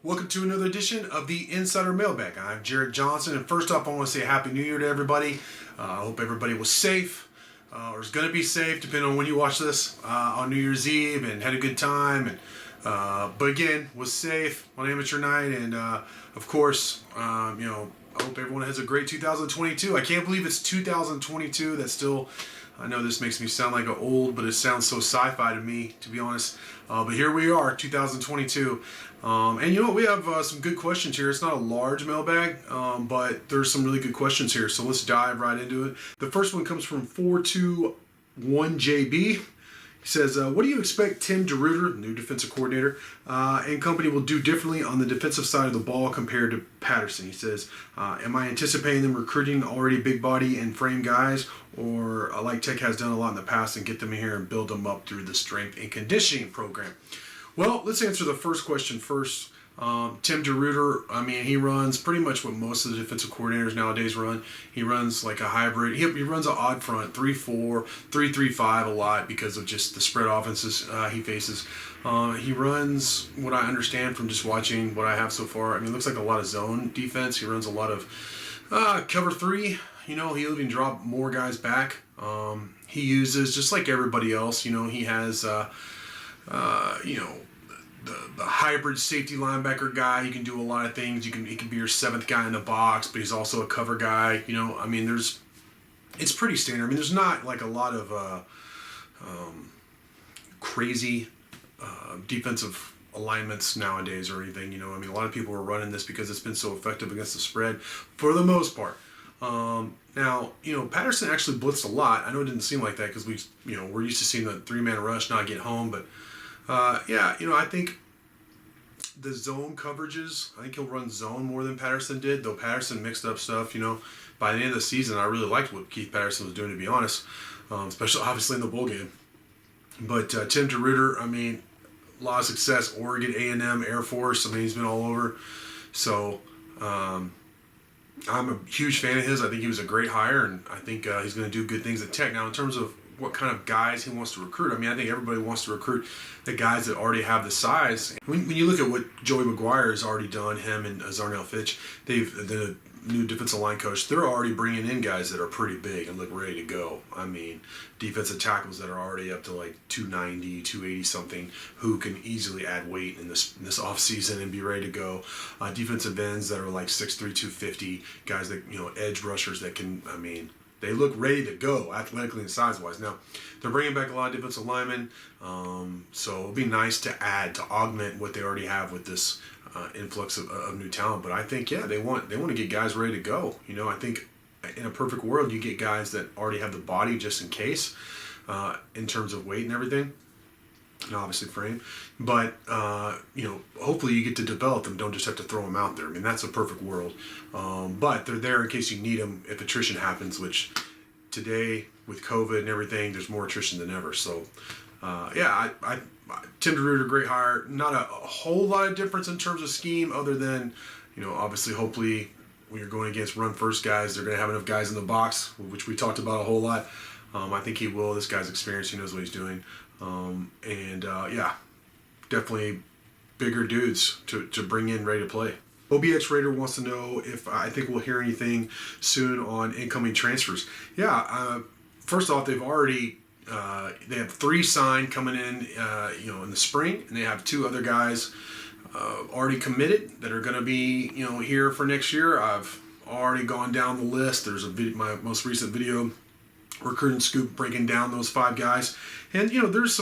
Welcome to another edition of the Insider Mailbag. I'm Jared Johnson, and first off, I want to say Happy New Year to everybody. I hope everybody was safe, or is going to be safe, depending on when you watch this, on New Year's Eve, and had a good time. And but again, was safe on amateur night, and of course, I hope everyone has a great 2022. I can't believe it's 2022. That's still. I know this makes me sound like an old, but it sounds so sci-fi to me, to be honest. But here we are, 2022. And you know what? We have some good questions here. It's not a large mailbag, but there's some really good questions here. So let's dive right into it. The first one comes from 421JB. He says, what do you expect Tim DeRuyter, new defensive coordinator, and company will do differently on the defensive side of the ball compared to Patterson? He says, am I anticipating them recruiting already big body and frame guys, or like Tech has done a lot in the past, and get them in here and build them up through the strength and conditioning program? Well, let's answer the first question first. Tim DeRuyter, he runs pretty much what most of the defensive coordinators nowadays run. He runs like a hybrid. He runs an odd front, 3-4, 3-3-5 a lot because of just the spread offenses he faces. He runs, what I understand from just watching what I have so far, it looks like a lot of zone defense. He runs a lot of cover three. He'll even drop more guys back. He uses, just like everybody else, he has, the hybrid safety linebacker guy. He can do a lot of things. He can be your seventh guy in the box, but he's also a cover guy. It's pretty standard. There's not like a lot of crazy defensive alignments nowadays or anything. A lot of people are running this because it's been so effective against the spread for the most part. Now, Patterson actually blitzed a lot. I know it didn't seem like that because we're used to seeing the three-man rush not get home, but I think the zone coverages, I think he'll run zone more than Patterson did, though Patterson mixed up stuff. By the end of the season, I really liked what Keith Patterson was doing, to be honest, especially obviously in the bowl game. But Tim DeRuyter, a lot of success, Oregon, A&M, Air Force, he's been all over. So I'm a huge fan of his. I think he was a great hire, and I think he's going to do good things at Tech. Now, in terms of what kind of guys he wants to recruit, I think everybody wants to recruit the guys that already have the size. When you look at what Joey McGuire has already done, him and Zarnell Fitch, the new defensive line coach, they're already bringing in guys that are pretty big and look ready to go. Defensive tackles that are already up to like 290, 280 something, who can easily add weight in this off season and be ready to go. Defensive ends that are like 6'3", 250, guys that, edge rushers that can, they look ready to go athletically and size-wise. Now, they're bringing back a lot of defensive linemen, so it'll be nice to augment what they already have with this influx of new talent. But I think, they want to get guys ready to go. I think in a perfect world, you get guys that already have the body just in case, in terms of weight and everything, and obviously frame. But hopefully you get to develop them. Don't just have to throw them out there. That's a perfect world. But they're there in case you need them if attrition happens, which today with COVID and everything, there's more attrition than ever. So Tim DeRuyter, great hire. Not a whole lot of difference in terms of scheme, other than obviously hopefully when you're going against run first guys, they're going to have enough guys in the box, which we talked about a whole lot. I think he will. This guy's experienced. He knows what he's doing. Definitely bigger dudes to bring in ready to play. OBX Raider wants to know if I think we'll hear anything soon on incoming transfers. First off, they've already they have 3 signed coming in in the spring, and they have 2 other guys already committed that are going to be here for next year. I've already gone down the list. There's my most recent video, Recruiting Scoop, breaking down those 5 guys, and there's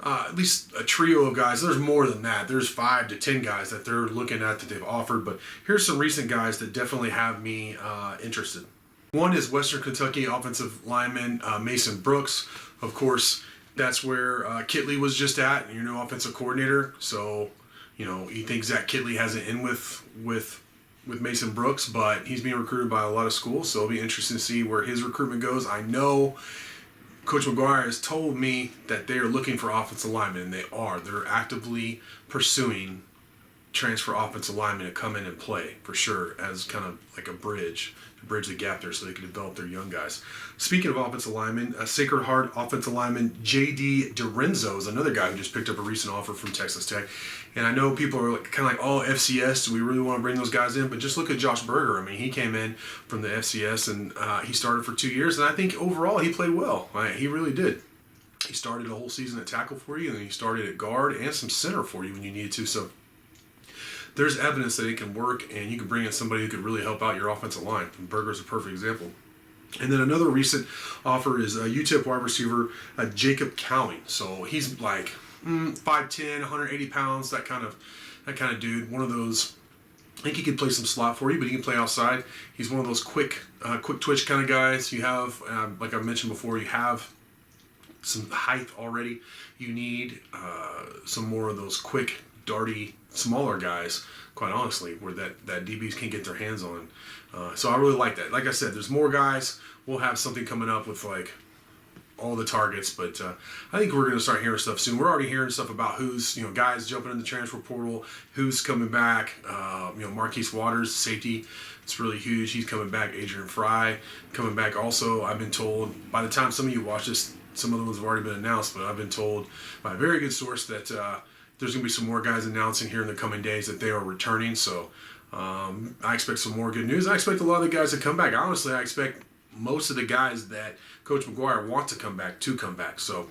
at least a trio of guys. There's more than that. There's 5 to 10 guys that they're looking at that they've offered, but here's some recent guys that definitely have me interested. One is Western Kentucky offensive lineman Mason Brooks. Of course, that's where Kitley was just at, your new offensive coordinator. So, he thinks Zach Kitley has an in with Mason Brooks, but he's being recruited by a lot of schools, so it'll be interesting to see where his recruitment goes. I know Coach McGuire has told me that they are looking for offensive linemen, and they are. They're actively pursuing transfer offensive linemen to come in and play for sure as kind of like a bridge to bridge the gap there so they can develop their young guys. Speaking of offensive linemen, a Sacred Heart offensive lineman J.D. DeRuyter's is another guy who just picked up a recent offer from Texas Tech. And I know people are kind of like, oh, FCS, do we really want to bring those guys in? But just look at Josh Berger. I mean, he came in from the FCS and he started for 2 years. And I think overall he played well. He really did. He started a whole season at tackle for you, and then he started at guard and some center for you when you needed to. So there's evidence that it can work, and you can bring in somebody who could really help out your offensive line. And Berger's a perfect example. And then another recent offer is UTEP wide receiver Jacob Cowing. So he's like 5'10", 180 pounds, that kind of dude. One of those. I think he can play some slot for you, but he can play outside. He's one of those quick twitch kind of guys. You have, like I mentioned before, you have some height already. You need some more of those quick, darty, smaller guys, quite honestly, where that DBs can get their hands on. So I really like that. Like I said, there's more guys. We'll have something coming up with like all the targets, but I think we're going to start hearing stuff soon. We're already hearing stuff about who's, guys jumping in the transfer portal, who's coming back. Marquise Waters, safety, it's really huge. He's coming back. Adrian Fry coming back also. I've been told, by the time some of you watch this, some of the ones have already been announced, but I've been told by a very good source that there's going to be some more guys announcing here in the coming days that they are returning. So I expect some more good news. I expect a lot of the guys to come back. Honestly, I expect most of the guys that Coach McGuire wants to come back. So,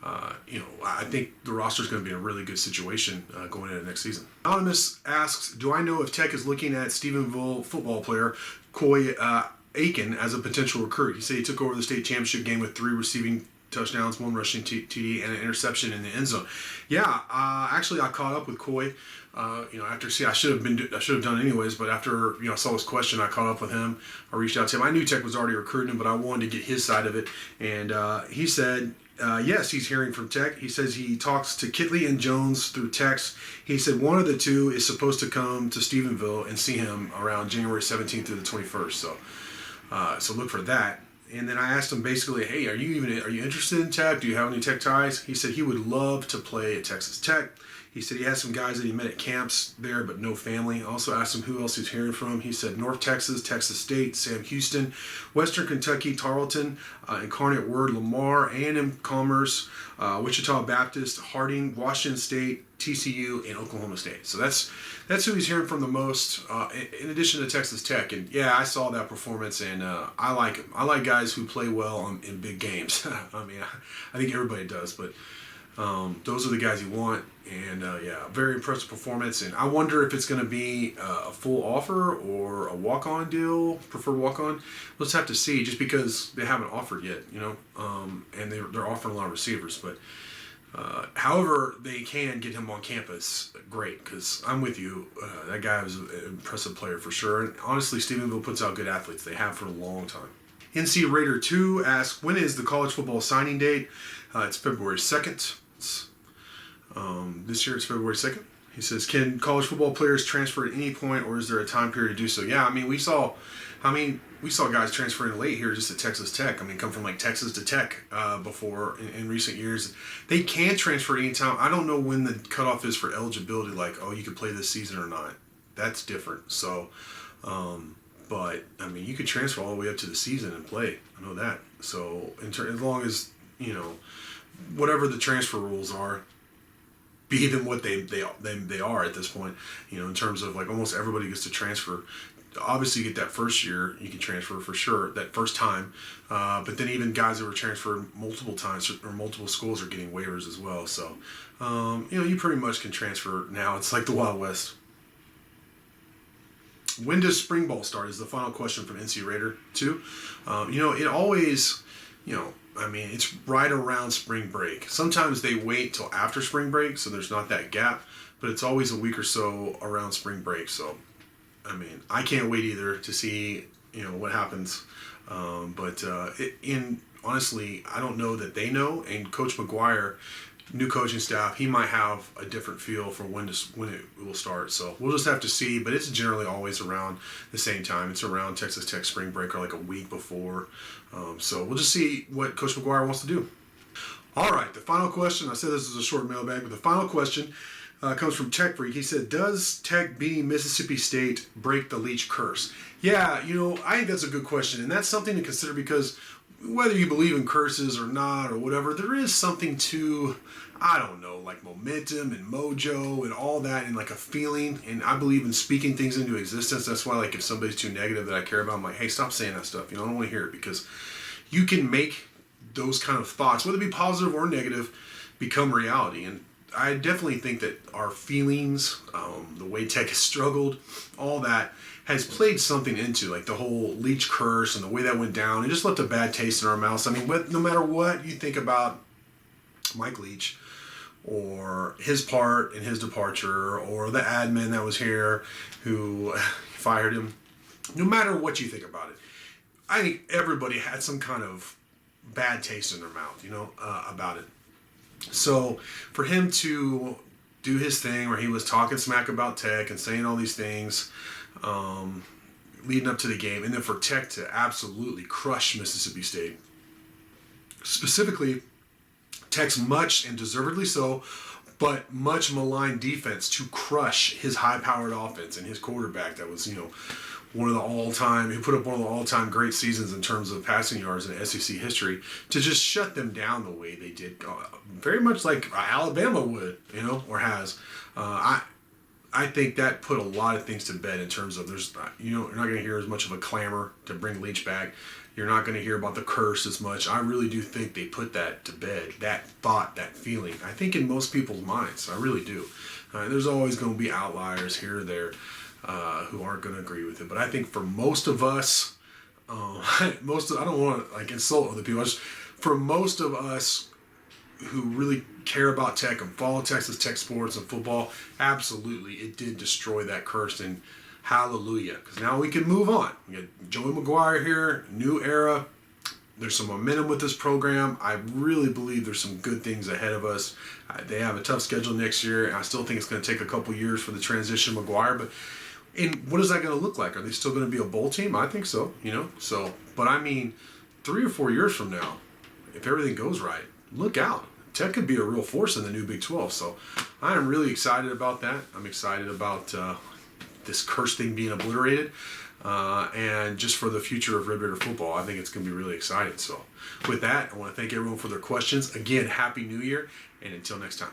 I think the roster is going to be in a really good situation going into next season. Anonymous asks, do I know if Tech is looking at Stephenville football player Coy Aiken as a potential recruit? He said he took over the state championship game with 3 receiving touchdowns, 1 rushing TD, and an interception in the end zone. Yeah, actually, I caught up with Coy. After I should have done it anyways, but after I saw his question, I caught up with him. I reached out to him. I knew Tech was already recruiting him, but I wanted to get his side of it. And he said, yes, he's hearing from Tech. He says he talks to Kitley and Jones through text. He said one of the two is supposed to come to Stephenville and see him around January 17th through the 21st. So look for that. And then I asked him basically, hey, are you interested in Tech? Do you have any Tech ties? He said he would love to play at Texas Tech. He said he has some guys that he met at camps there, but no family. I also asked him who else he's hearing from. He said North Texas, Texas State, Sam Houston, Western Kentucky, Tarleton, Incarnate Word, Lamar, A&M Commerce, Wichita Baptist, Harding, Washington State, TCU, and Oklahoma State. So that's who he's hearing from the most, in addition to Texas Tech. And yeah, I saw that performance, and I like him. I like guys who play well in big games. I mean, I think everybody does, but those are the guys you want. And very impressive performance. And I wonder if it's going to be a full offer or a walk-on deal, preferred walk-on. Let's have to see, just because they haven't offered yet, and they're offering a lot of receivers. But however they can get him on campus, great, because I'm with you. That guy was an impressive player for sure. And honestly, Stephenville puts out good athletes. They have for a long time. NC Raider 2 asks, when is the college football signing date? It's February 2nd. This year it's February 2nd. He says, can college football players transfer at any point, or is there a time period to do so? Yeah, we saw guys transferring late here just at Texas Tech. Come from like Texas to Tech before in recent years. They can transfer at any time. I don't know when the cutoff is for eligibility, like, oh, you can play this season or not. That's different. So, but you could transfer all the way up to the season and play. I know that. So, as long as, whatever the transfer rules are, be them what they are at this point, in terms of like almost everybody gets to transfer. Obviously, you get that first year, you can transfer for sure, that first time. But then even guys that were transferred multiple times or multiple schools are getting waivers as well. So, you pretty much can transfer now. It's like the Wild West. When does spring ball start is the final question from NC Raider 2. It always, it's right around spring break. Sometimes they wait till after spring break, so there's not that gap, but it's always a week or so around spring break. So, I can't wait either to see, what happens. Honestly, I don't know that they know, and Coach McGuire, new coaching staff, he might have a different feel for when it will start. So we'll just have to see, but it's generally always around the same time. It's around Texas Tech spring break or like a week before. So we'll just see what Coach McGuire wants to do. All right, the final question. I said this is a short mailbag, but the final question Comes from Tech Freak. He said, "Does Tech beating Mississippi State break the Leach curse?" Yeah, I think that's a good question, and that's something to consider because whether you believe in curses or not or whatever, there is something to, I don't know, like momentum and mojo and all that and like a feeling. And I believe in speaking things into existence. That's why, like, if somebody's too negative that I care about, I'm like, hey, stop saying that stuff. I don't want to hear it because you can make those kind of thoughts, whether it be positive or negative, become reality. And I definitely think that our feelings, the way Tech has struggled, all that has played something into like the whole Leach curse and the way that went down. It just left a bad taste in our mouths. I mean, no matter what you think about Mike Leach or his part in his departure or the admin that was here who fired him, no matter what you think about it, I think everybody had some kind of bad taste in their mouth, about it. So for him to do his thing where he was talking smack about Tech and saying all these things leading up to the game, and then for Tech to absolutely crush Mississippi State, specifically Tech's much, and deservedly so, but much maligned defense to crush his high-powered offense and his quarterback that was, one of the all-time, he put up one of the all-time great seasons in terms of passing yards in SEC history, to just shut them down the way they did, very much like Alabama would, or has. I think that put a lot of things to bed in terms of you're not going to hear as much of a clamor to bring Leach back. You're not going to hear about the curse as much. I really do think they put that to bed, that thought, that feeling. I think in most people's minds, I really do. There's always going to be outliers here or there who aren't going to agree with it. But I think for most of us, I don't want to insult other people. For most of us who really care about Tech and follow Texas Tech sports and football, absolutely, it did destroy that curse. And hallelujah, because now we can move on. We got Joey McGuire here, new era. There's some momentum with this program. I really believe there's some good things ahead of us. They have a tough schedule next year, and I still think it's going to take a couple years for the transition of McGuire. But what is that going to look like? Are they still going to be a bowl team? I think so. But I mean, 3 or 4 years from now, if everything goes right, look out. Tech could be a real force in the new Big 12. So I am really excited about that. I'm excited about this curse thing being obliterated. And just for the future of Red Raider football, I think it's going to be really exciting. So with that, I want to thank everyone for their questions. Again, Happy New Year, and until next time.